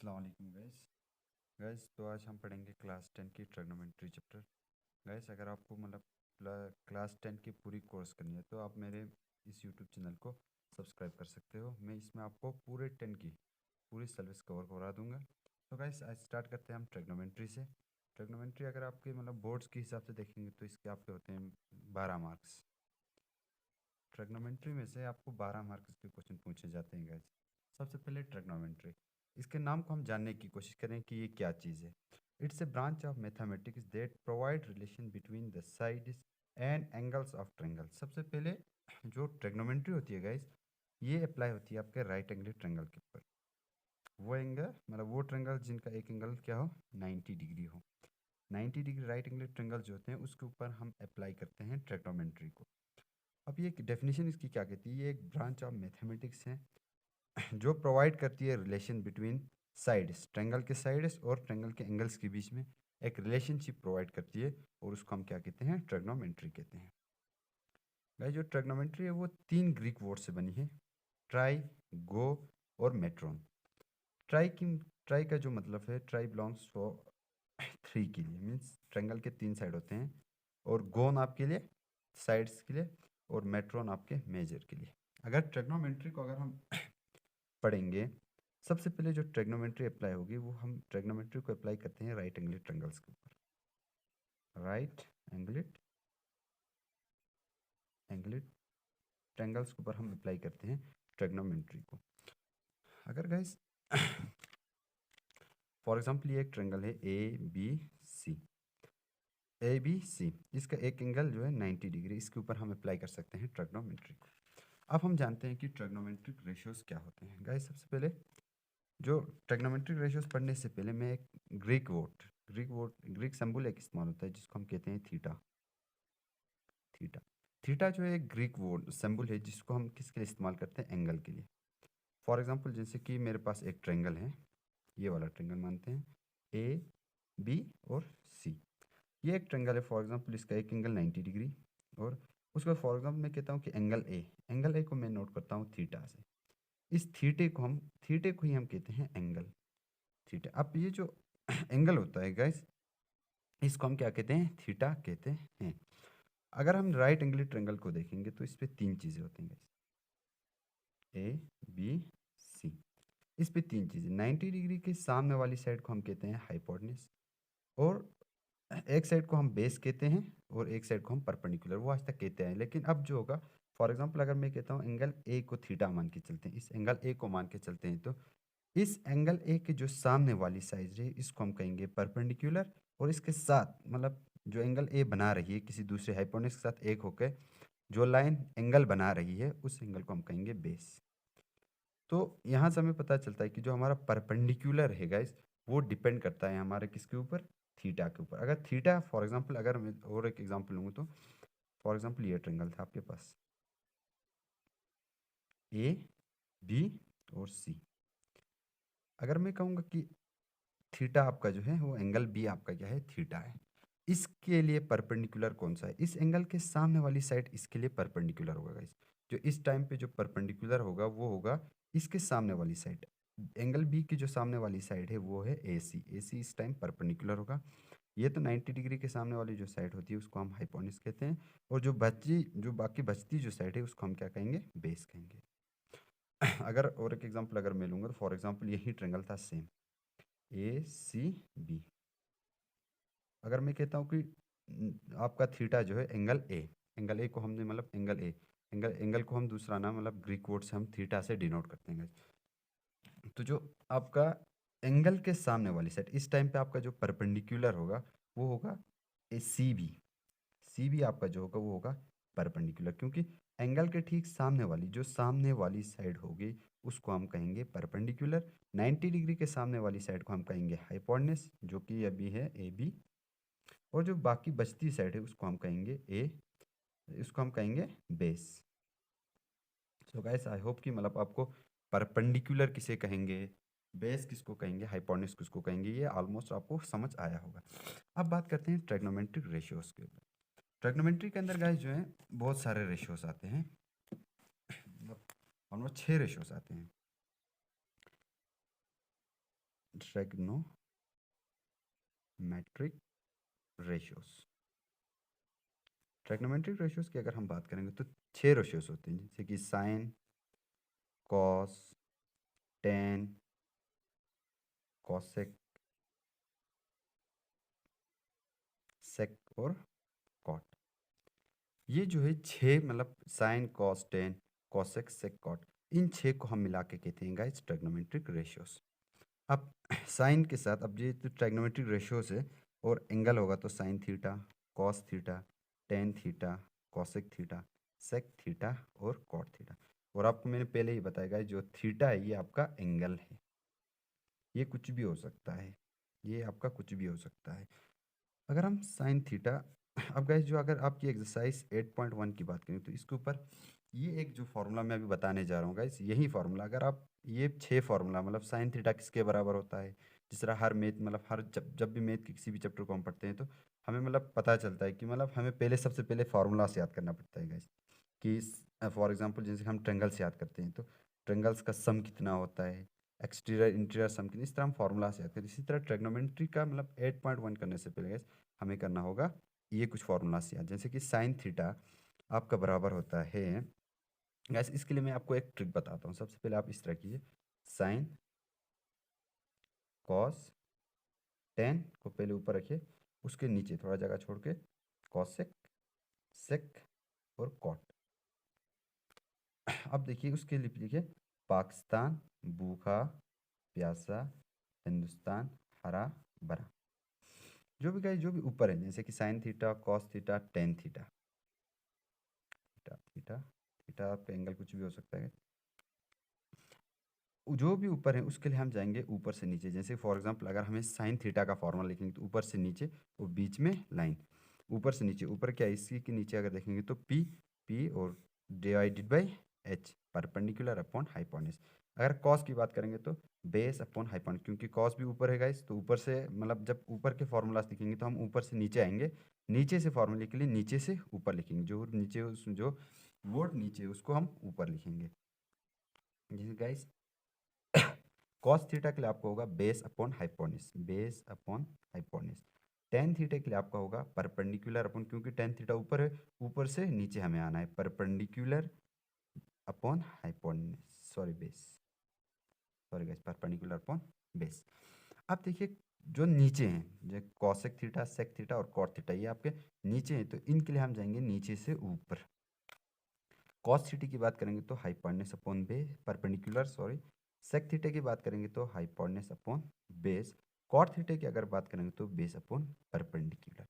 अस्सलाम वालेकुम गाइस तो आज हम पढ़ेंगे क्लास 10 की ट्रिग्नोमेट्री चैप्टर। गाइस अगर आपको क्लास 10 की पूरी कोर्स करनी है तो आप मेरे इस यूट्यूब चैनल को सब्सक्राइब कर सकते हो। मैं इसमें आपको पूरे 10 की पूरी सर्विस कवर करा दूंगा। तो गाइस आज स्टार्ट करते हैं हम ट्रिग्नोमेट्री से। ट्रिग्नोमेट्री अगर आपके बोर्ड्स के हिसाब से देखेंगे तो इसके आपके होते हैं 12 मार्क्स। ट्रिग्नोमेट्री में से आपको 12 मार्क्स के क्वेश्चन पूछे जाते हैं गाइस। सबसे पहले ट्रिग्नोमेट्री, इसके नाम को हम जानने की कोशिश करें कि ये क्या चीज़ है। It's a branch of mathematics that provide relation between the sides and angles of triangle. सबसे पहले जो ट्रिग्नोमेट्री होती है गाइस, ये अप्लाई होती है आपके राइट एंगल ट्रायंगल के ऊपर। वो एंगल वो ट्रायंगल जिनका एक एंगल क्या हो 90 डिग्री हो। 90 डिग्री राइट एंगल ट्रायंगल जो होते हैं उसके ऊपर हम अप्लाई करते हैं ट्रिग्नोमेट्री को। अब ये डेफिनेशन इसकी क्या कहती है, ये एक ब्रांच ऑफ मैथमेटिक्स है जो प्रोवाइड करती है रिलेशन बिटवीन साइड्स, ट्रायंगल के साइड्स और ट्रायंगल के एंगल्स के बीच में एक रिलेशनशिप प्रोवाइड करती है और उसको हम क्या कहते हैं, ट्रिग्नोमेट्री कहते हैं। गाइस जो ट्रिग्नोमेट्री है वो 3 ग्रीक वर्ड से बनी है, ट्राई, गो और मेट्रोन। ट्राई की ट्राई का जो मतलब है, ट्राई बिलोंग्स फॉर 3 के लिए, मीन्स ट्रायंगल के 3 साइड होते हैं, और गोन आपके लिए साइड्स के लिए, और मेट्रोन आपके मेजर के लिए। अगर ट्रिग्नोमेट्री को अगर हम पढ़ेंगे, सबसे पहले जो ट्रिग्नोमेट्री अप्लाई होगी वो हम ट्रिग्नोमेट्री को अप्लाई करते हैं राइट एंगल ट्रायंगल्स के ऊपर। राइट एंगल ट्रायंगल्स के ऊपर हम अप्लाई करते हैं ट्रिग्नोमेट्री को। अगर गाइस फॉर एग्जांपल ये एक ट्रायंगल है ए बी सी, इसका एक एंगल जो है 90 डिग्री, इसके ऊपर हम अप्लाई कर सकते हैं ट्रिग्नोमेट्री को। अब हम जानते हैं कि ट्रिग्नोमेट्रिक रेशियोज क्या होते हैं। गाइस सबसे पहले जो ट्रिग्नोमेट्रिक रेशियोज पढ़ने से पहले मैं एक ग्रीक सिंबल एक इस्तेमाल होता है जिसको हम कहते हैं थीटा। थीटा थीटा जो है एक ग्रीक वर्ड सिंबल है जिसको हम किसके लिए इस्तेमाल करते हैं, एंगल के लिए। फॉर एग्जांपल जैसे कि मेरे पास एक ट्रायंगल है, ये वाला ट्रायंगल मानते हैं, ए बी और सी। ये एक ट्रायंगल है, फॉर एग्जांपल इसका एक एंगल 90 डिग्री, और उसके बाद फॉर एग्जांपल मैं कहता हूँ कि एंगल ए को मैं नोट करता हूँ थीटा से। इस थीटे को ही हम कहते हैं एंगल थीटा। अब ये जो एंगल होता है गाइस, इसको हम क्या कहते हैं, थीटा कहते हैं। अगर हम राइट एंगल ट्रायंगल को देखेंगे तो इस पे 3 चीज़ें होती हैं गाइस, ए बी सी। इस पे 3 चीज़ें, 90 डिग्री के सामने वाली साइड को हम कहते हैं हाइपोटेन्यूज, और एक साइड को हम बेस कहते हैं, और एक साइड को हम परपेंडिकुलर, वो आज तक कहते हैं। लेकिन अब जो होगा, फॉर एग्जांपल अगर मैं कहता हूँ एंगल ए को थीटा मान के चलते हैं, इस एंगल ए को मान के चलते हैं, तो इस एंगल ए के जो सामने वाली साइड है इसको हम कहेंगे परपेंडिकुलर, और इसके साथ जो एंगल ए बना रही है किसी दूसरे हाइपोटेन्यूज के साथ एक होकर जो लाइन एंगल बना रही है उस एंगल को हम कहेंगे बेस। तो यहाँ से हमें पता चलता है कि जो हमारा परपेंडिकुलर है गाइस, वो डिपेंड करता है हमारे किसके ऊपर, थीटा के ऊपर। अगर थीटा फॉर एग्जांपल, अगर मैं और एक एग्जांपल लूँगा तो फॉर एग्जांपल ये ट्रायंगल था आपके पास ए बी और सी। अगर मैं कहूँगा कि थीटा आपका जो है वो एंगल बी आपका क्या है, थीटा है, इसके लिए परपेंडिकुलर कौन सा है, इस एंगल के सामने वाली साइड इसके लिए परपेंडिकुलर होगा गाइस। जो इस टाइम पे जो परपेंडिकुलर होगा वो होगा इसके सामने वाली साइड। एंगल बी की जो सामने वाली साइड है वो है ए सी इस टाइम परपेंडिकुलर होगा। ये तो 90 डिग्री के सामने वाली जो साइड होती है उसको हम हाइपोटेन्यूज कहते हैं, और जो बाकी बचती जो साइड है उसको हम क्या कहेंगे, बेस कहेंगे। अगर और एक एग्जांपल अगर मैं लूँगा तो फॉर एग्जांपल यही ट्रायंगल था सेम ए सी बी। अगर मैं कहता हूँ कि आपका थीटा जो है एंगल ए को हमने एंगल को हम दूसरा नाम ग्रीक वर्ड से हम थीटा से डिनोट करते हैं। तो जो आपका एंगल के सामने वाली साइड इस टाइम पे आपका जो परपेंडिकुलर होगा वो होगा ए सी बी आपका जो होगा वो होगा परपेंडिकुलर, क्योंकि एंगल के ठीक सामने वाली साइड होगी उसको हम कहेंगे परपेंडिकुलर। 90 डिग्री के सामने वाली साइड को हम कहेंगे हाइपोटेन्यूज, जो कि अभी है ए बी, और जो बाकी बचती साइड है उसको हम कहेंगे base. So guys I hope कि आपको परपेंडिकुलर किसे कहेंगे, बेस किसको कहेंगे, हाइपोटेन्यूज किसको कहेंगे, ये ऑलमोस्ट आपको समझ आया होगा। अब बात करते हैं ट्रिग्नोमेट्रिक रेशियोज के ऊपर। ट्रिग्नोमेट्री के अंदर गाइस जो है बहुत सारे रेशियोज आते हैं, ऑलमोस्ट 6 रेशियोज आते हैं। ट्रैग्नोमेट्रिक रेशियोज। ट्रैग्नोमेट्रिक रेशियोज की अगर हम बात करेंगे तो 6 रेशियोज होते हैं, जैसे कि साइन, कॉस, टेन, कॉसेक, सेक और कॉट। ये जो है 6 मतलब साइन, कॉस, टेन, कॉसेक, सेक, कॉट, इन 6 को हम मिला के कहते हैं गाइस ट्रैग्नोमेट्रिक रेशियोज। अब साइन के साथ, अब ये तो ट्रैग्नोमेट्रिक रेशियोज है और एंगल होगा तो sine theta, cos theta, tan theta, cosec theta, sec theta और कॉट थीटा। और आपको मैंने पहले ही बताया गाइस, जो थीटा है ये आपका एंगल है, ये कुछ भी हो सकता है, ये आपका कुछ भी हो सकता है। अगर हम साइन थीटा, अब गाइस जो अगर आपकी एक्सरसाइज 8.1 की बात करें तो इसके ऊपर ये एक जो फार्मूला मैं अभी बताने जा रहा हूँ गाइस, यही फार्मूला अगर आप ये 6 फार्मूला मतलब साइन थीटा किसके बराबर होता है, जिस तरह हर मैथ मतलब हर जब भी मैथ के किसी भी चैप्टर को हम पढ़ते हैं तो हमें मतलब पता चलता है कि मतलब हमें पहले सबसे पहले फार्मूला से याद करना पड़ता है गाइस। कि फॉर एग्जांपल जैसे हम ट्रेंगल से याद करते हैं तो ट्रेंगल्स का सम कितना होता है, एक्सटीरियर इंटीरियर सम कितना, इस तरह हम फार्मूला से याद करते हैं। इसी तरह ट्रिग्नोमेट्री का मतलब 8.1 करने से पहले guys, हमें करना होगा ये कुछ फार्मूला से याद, जैसे कि साइन थीटा आपका बराबर होता है गैस। इसके लिए मैं आपको एक ट्रिक बताता हूँ। सबसे पहले आप इस तरह कीजिए, साइन कॉस टेन को पहले ऊपर रखिए, उसके नीचे थोड़ा जगह छोड़ के कॉसेक, सेक और कॉट। अब देखिए उसके लिए लिखिए पाकिस्तान भूखा प्यासा, हिंदुस्तान हरा भरा। जो भी गाइस जो भी ऊपर है, जैसे कि sine theta, cos theta, tan theta, theta theta theta आपका एंगल कुछ भी हो सकता है। जो भी ऊपर है उसके लिए हम जाएंगे ऊपर से नीचे। जैसे फॉर एग्जांपल अगर हमें साइन थीटा का फॉर्मूला लिखेंगे तो ऊपर से नीचे और बीच में लाइन, ऊपर से नीचे, ऊपर क्या है इसी के नीचे अगर देखेंगे तो पी, पी और divided by H, perpendicular upon hypotenuse. अगर कॉस की बात करेंगे तो बेस अपॉन हाइपोटेन्यूज, क्योंकि कॉस भी ऊपर है गाइस, तो ऊपर से मतलब जब ऊपर के फॉर्मूलाज लिखेंगे तो हम ऊपर से नीचे आएंगे, नीचे से फॉर्मूले के लिए नीचे से ऊपर लिखेंगे, जो नीचे जो वर्ड नीचे उसको हम ऊपर लिखेंगे। जैसे गाइस कॉस थीटा के लिए आपको होगा base upon hypotenuse, base upon hypotenuse. Tan theta के लिए आपका होगा परपेंडिकुलर अपॉन, क्योंकि टेन थीटा ऊपर है, ऊपर से नीचे हमें आना है, perpendicular upon hypotenuse, sorry base, sorry guys, perpendicular upon base. अब देखिए जो नीचे हैं, जो कॉसेक थीटा, सेक थीटा और कॉट थीटा, ये आपके नीचे हैं, तो इनके लिए हम जाएंगे नीचे से ऊपर। कॉस थीटा की बात करेंगे तो hypotenuse upon base, perpendicular sorry. Sec theta की बात करेंगे तो hypotenuse upon base. Cot theta की अगर बात करेंगे तो बेस अपॉन परपेंडिकुलर।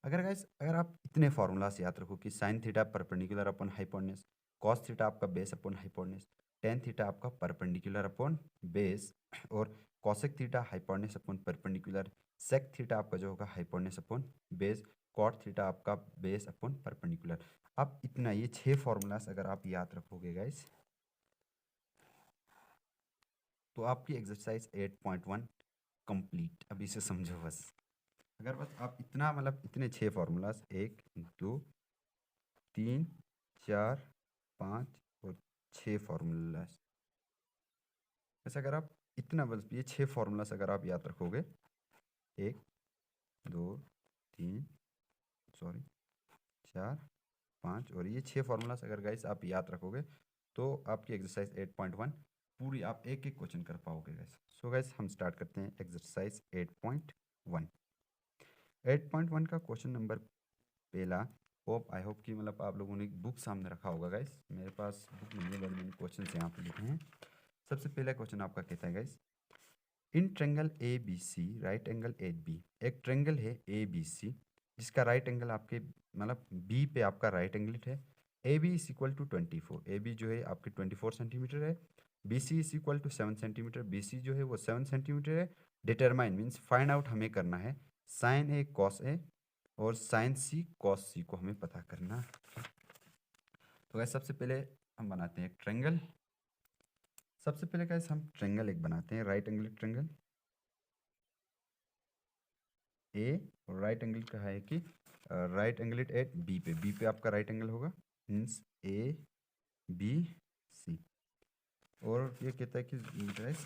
अगर गाइस अगर आप इतने फार्मूलास याद रखो कि sine theta perpendicular upon hypotenuse, cos theta आपका base upon hypotenuse, tan theta आपका परपेंडिकुलर अपॉन बेस और cosec theta hypotenuse upon perpendicular, sec theta आपका जो होगा hypotenuse upon base, cot theta आपका बेस अपॉन परपेंडिकुलर। अब इतना ये 6 फार्मूलास अगर आप याद रखोगे गाइस तो आपकी एक्सरसाइज 8.1 कंप्लीट। अब इसे समझो बस, अगर बस आप इतना मतलब इतने 6 फार्मूलास 1 2 3 4 5 और 6 फार्मूलास, ऐसा अगर आप इतना बस ये 6 फार्मूलास अगर आप याद रखोगे, 1 2 3 सॉरी 4 5 और ये 6 फार्मूलास अगर गाइस आप याद रखोगे तो आपकी एक्सरसाइज 8.1 पूरी आप एक एक क्वेश्चन कर पाओगे गाइस। सो गाइस हम स्टार्ट करते हैं एक्सरसाइज 8.1। 8.1 का क्वेश्चन नंबर पहला, होप आई होप कि मतलब आप लोगों ने बुक सामने रखा होगा गाइस, मेरे पास बुक नहीं है बट मैंने क्वेश्चन यहाँ पे लिखे हैं। सबसे पहला क्वेश्चन आपका कहता है guys, in triangle A B C right angle at B. एक ट्रेंगल है ए बी सी जिसका राइट एंगल आपके मतलब बी पे आपका राइट एंगल है। A B is equal to 24, A B जो है आपके 24 सेंटीमीटर है। B C is equal to 7 centimetre, B C जो है वो 7 सेंटीमीटर है। डिटरमाइन मीन्स फाइंड आउट हमें करना है साइन ए कॉस ए और साइन सी कॉस सी को हमें पता करना। तो गाइस सबसे पहले हम बनाते हैं एक ट्रेंगल। सबसे पहले गाइस हम ट्रेंगल एक बनाते हैं, राइट एंगल ट्रेंगल ए, और राइट एंगल का है कि राइट एंगल एट बी पे, बी पे आपका राइट एंगल होगा मीन्स ए बी सी। और ये कहता है कि guys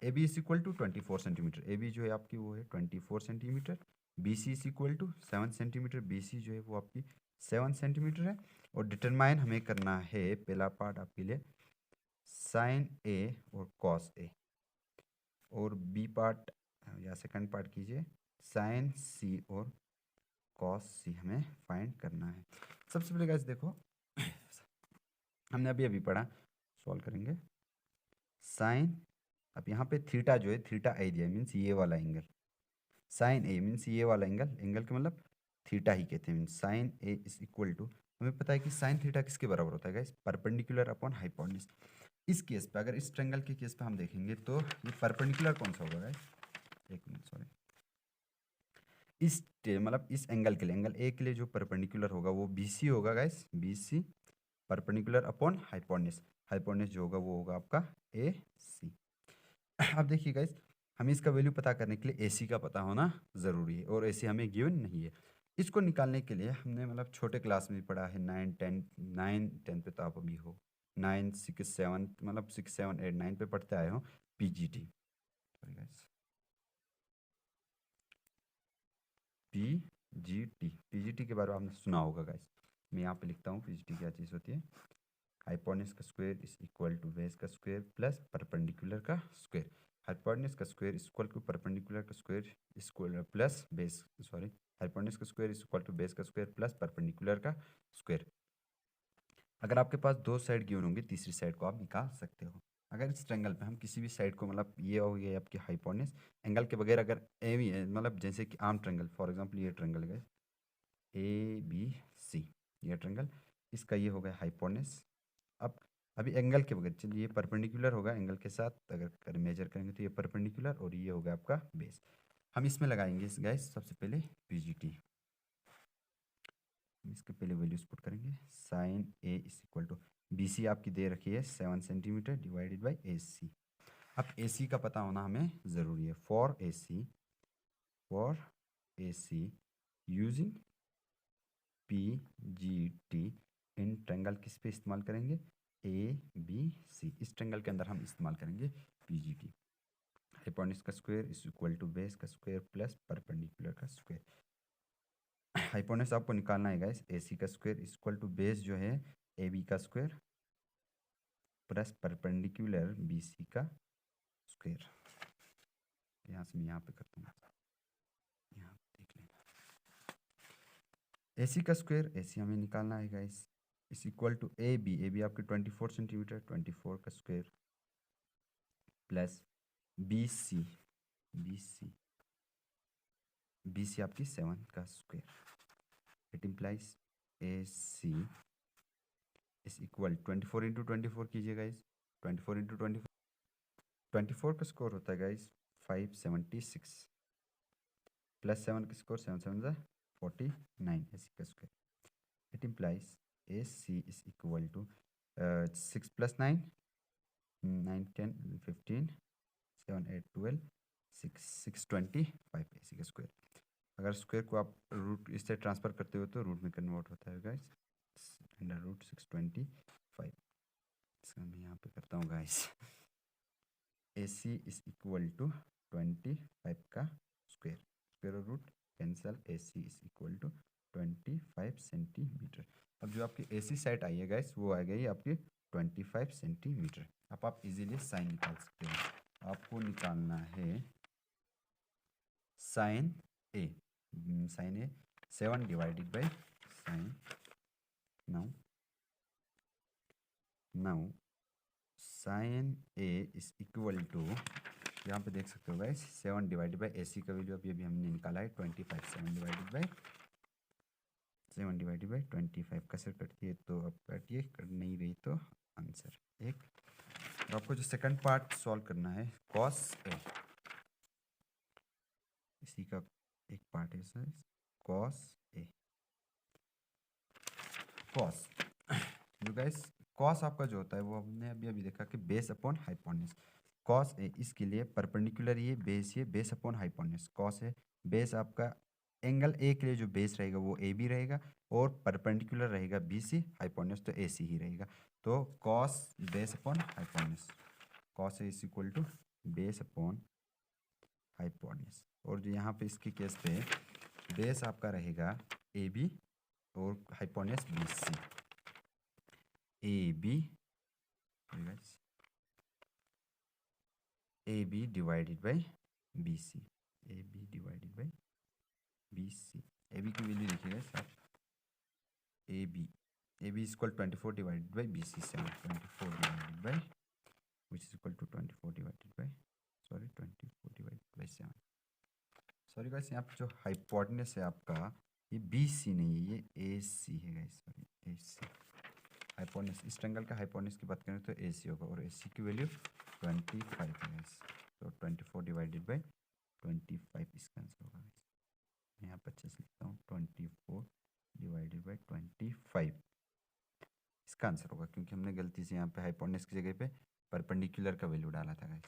A B is equal to 24 centimetre, A B जो है आपकी वो है 24 centimetre, B C is equal to 7 centimetre, B C जो है वो आपकी 7 सेंटीमीटर है। और डिटरमाइन हमें करना है, पहला पार्ट आपके लिए साइन ए और कॉस ए, और बी पार्ट या सेकंड पार्ट कीजिए साइन सी और कॉस सी हमें फाइंड करना है। सबसे पहले गाइस देखो हमने अभी अभी पढ़ा, सॉल्व करेंगे साइन, अब यहाँ पे थीटा जो है थीटा आई दिया मीन्स ये वाला एंगल, साइन ए मीन्स ये वाला एंगल, एंगल के मतलब थीटा ही कहते हैं, means sine A is equal to, हमें पता है कि साइन थीटा किसके बराबर होता है गाइस, परपेंडिकुलर अपॉन हाइपोटेन्यूज। इस केस पे अगर इस ट्रायंगल के केस पे हम देखेंगे तो ये परपेंडिकुलर कौन सा होगा गाइस, एक मिनट सॉरी, इस मतलब इस एंगल के लिए, एंगल ए के लिए जो परपेंडिकुलर होगा वो बी सी होगा guys, B C perpendicular upon hypotenuse, hypotenuse जो होगा वो होगा आपका ए सी। अब देखिए गाइस हमें इसका वैल्यू पता करने के लिए ए सी का पता होना ज़रूरी है, और ए सी हमें गिवन नहीं है। इसको निकालने के लिए हमने मतलब छोटे क्लास में भी पढ़ा है, 9 10 पे तो आप अभी हो 9 6 7 मतलब 6 7 8 9 पे पढ़ते आए हो PGT, sorry guys PGT, PGT के बारे में आपने सुना होगा गाइस, मैं यहाँ पे लिखता हूँ पीजीटी क्या चीज़ होती है, हाइपोटेन्यूज का square is equal to base का स्क्वायर प्लस परपेंडिकुलर का स्क्वायर, हाइपोटेन्यूज का square is equal to perpendicular का square equal plus base, sorry hypotenuse का square is equal to base का स्क्वायर प्लस परपेंडिकुलर का स्क्वायर। अगर आपके पास दो साइड गिवन होंगे तीसरी साइड को आप निकाल सकते हो। अगर इस ट्रायंगल पे हम किसी भी साइड को मतलब ये हो गया आपकी हाइपोटेन्यूज, एंगल के बगैर अगर ए भी है मतलब जैसे कि आम ट्रायंगल, फॉर एग्जांपल ये ट्रायंगल है ए बी सी, ये ट्रायंगल, इसका ये हो गया हाइपोटेन्यूज। अब अभी एंगल के बगैर चलिए ये परपेंडिकुलर होगा एंगल के साथ, अगर मेजर करेंगे तो ये परपेंडिकुलर और ये होगा आपका बेस। हम इसमें लगाएंगे इस गाइस सबसे पहले पीजीटी, इसके पहले वैल्यूज पुट करेंगे, sine A is equal to B C आपकी दे रखी है 7 centimetre divided by A C. अब ए सी का पता होना हमें ज़रूरी है, for A C using P G T in triangle किस पे इस्तेमाल करेंगे, ए बी सी, इस ट्रायंगल के अंदर हम इस्तेमाल करेंगे पी जी टी। हाइपोटेन्यूज का square is equal to base का स्क्वायर प्लस परपेंडिकुलर का स्क्वायर। हाइपोटेन्यूज आपको निकालना है गाइस, ए सी का square is equal to base जो है ए बी का square plus perpendicular B C का स्क्वायर। यहाँ से मैं यहाँ पे करता हूँ, यहाँ देख लेना, ए सी का स्क्वायर, ए सी हमें निकालना है guys, is equal to A B आपकी 24 सेंटीमीटर, 24 का स्क्वायर प्लस बी सी आपकी 7 का square, it implies A C is equal 24 into 24 कीजिए गाइस, 24 इंटू 24, 24 का स्कोर होता है गाइस 576 प्लस 7 का स्कोर 7 7 ज़ा 49 ए सी का square, it implies A C is equal to 6 प्लस 9 9 10 15 7 8 12 625 ए सी का स्क्वायर। अगर स्क्वायर को आप रूट इससे ट्रांसफर करते हो तो रूट में कन्वर्ट होता है गाइस, अंडर रूट 625, इसका मैं यहाँ पे करता हूँ guys, A C is equal to 25 का स्क्वायर, स्क्वायर और root cancel, A C is equal to 25 centimetre. अब जो आपकी ए सी साइड आई है गाइस वो आ गई आपकी 25 सेंटीमीटर। अब आप इजीली साइन निकाल सकते हो, आपको निकालना है sine A, sine A 7 divided by sine, now sine A is equal to, यहाँ पे देख सकते हो guys 7 divided by A C का वैल्यू अभी हमने निकाला है 25, 7 डिवाइडेड बाई 25 कैसे कटती है, तो अब काटिए, कट नहीं रही तो आंसर एक। तो आपको जो सेकंड पार्ट सॉल्व करना है कॉस ए, इसी का एक पार्ट है सर, कॉस ए, कॉस जो गाइस कॉस आपका जो होता है वो हमने अभी अभी देखा कि बेस अपॉन हाइपोटेन्यूज, कॉस ए इसके लिए परपेंडिकुलर ये बेस अपॉन हाइपोटेन्यूज, कॉस ए बेस आपका एंगल ए के लिए जो बेस रहेगा वो ए बी रहेगा और परपेंडिकुलर रहेगा बी सी, हाइपोटेन्यूज तो ए सी ही रहेगा, तो cos base upon hypotenuse, cos A is equal to base upon hypotenuse. और जो यहाँ पे इसके केस पे बेस आपका रहेगा ए बी और hypotenuse B C. A B divided by B C. A B divided by B C. A B की वैल्यू देखिएगा आप, A B equal 24 divided by B C 7। 24 divided by which is equal to 24 divided by 7। Sorry guys, यहाँ पे जो hypotenuse है आपका ये B C नहीं है, ये ए सी है गाइस, सॉरी ए सी। हाइपोटेन्यूज, इस ट्रायंगल का हाइपोटेन्यूज की बात करें तो ए सी होगा और ए सी की वैल्यू 25 है गाइस। तो 24 डिवाइडेड बाई 25 इसका आंसर होगा गाइस। मैं यहाँ पर अच्छे से लिखता हूँ 24 डिवाइडेड बाई 25 इसका आंसर होगा, क्योंकि हमने गलती से यहाँ पे हाइपोटेन्यूज की जगह पे परपेंडिकुलर का वैल्यू डाला था गाइस।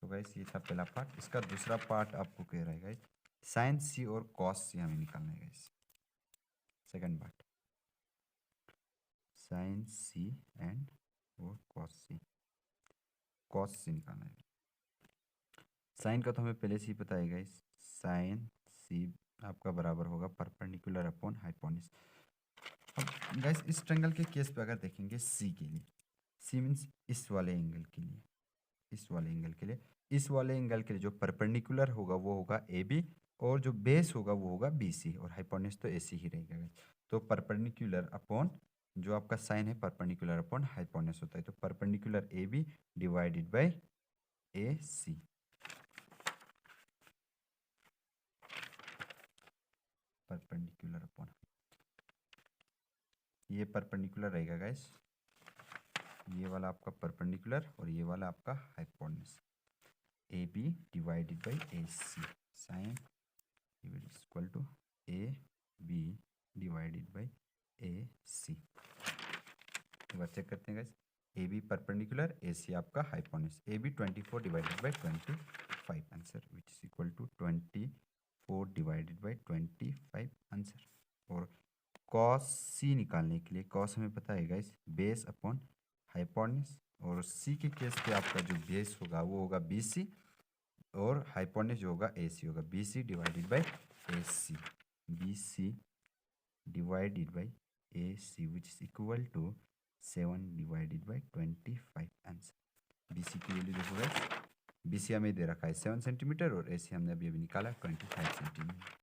तो गाइस ये था पहला पार्ट। इसका दूसरा पार्ट आपको कह रहा है गाइस साइन सी और कॉस सी हमें निकालना है guys. Second part sine C and और कॉस सी निकालना है। साइन का तो हमें पहले से ही पता है गाइस, साइन सी आपका बराबर होगा परपेंडिकुलर अपॉन हाइपोटेन्यूज। अब गाइस इस ट्रायंगल के केस पे अगर देखेंगे सी के लिए, सी मीन्स इस वाले एंगल के लिए, इस वाले एंगल के लिए जो परपेंडिकुलर होगा वो होगा ए बी और जो बेस होगा वो होगा बी सी और हाइपोटेन्यूज तो ए सी ही रहेगा गाइस। तो परपेंडिकुलर अपॉन जो आपका साइन है परपेंडिकुलर अपॉन हाइपोटेन्यूज होता है, तो perpendicular A B divided by A C. Perpendicular upon ये परपेंडिकुलर रहेगा गाइस, ये वाला आपका परपेंडिकुलर और ये वाला आपका hypotenuse. A B divided by A C sine equal to A B divided by A C. एक बार चेक करते हैं guys, A B perpendicular, A C आपका hypotenuse. A B 24 divided by 25 answer which is equal to 24 divided by 25 answer. और cos सी निकालने के लिए cos हमें पता है गाइस बेस अपॉन हाइपोटेन्यूज, और सी के केस पे आपका जो बेस होगा वो होगा बी सी और हाइपोटेन्यूज जो होगा ए सी होगा। B C divided by A C, B C divided by A C which is equal to 7 divided by 25 answer. B C की वैल्यू देखो गाइस, बी सी हमें दे रखा है 7 सेंटीमीटर और ए सी हमने अभी निकाला 25 सेंटीमीटर।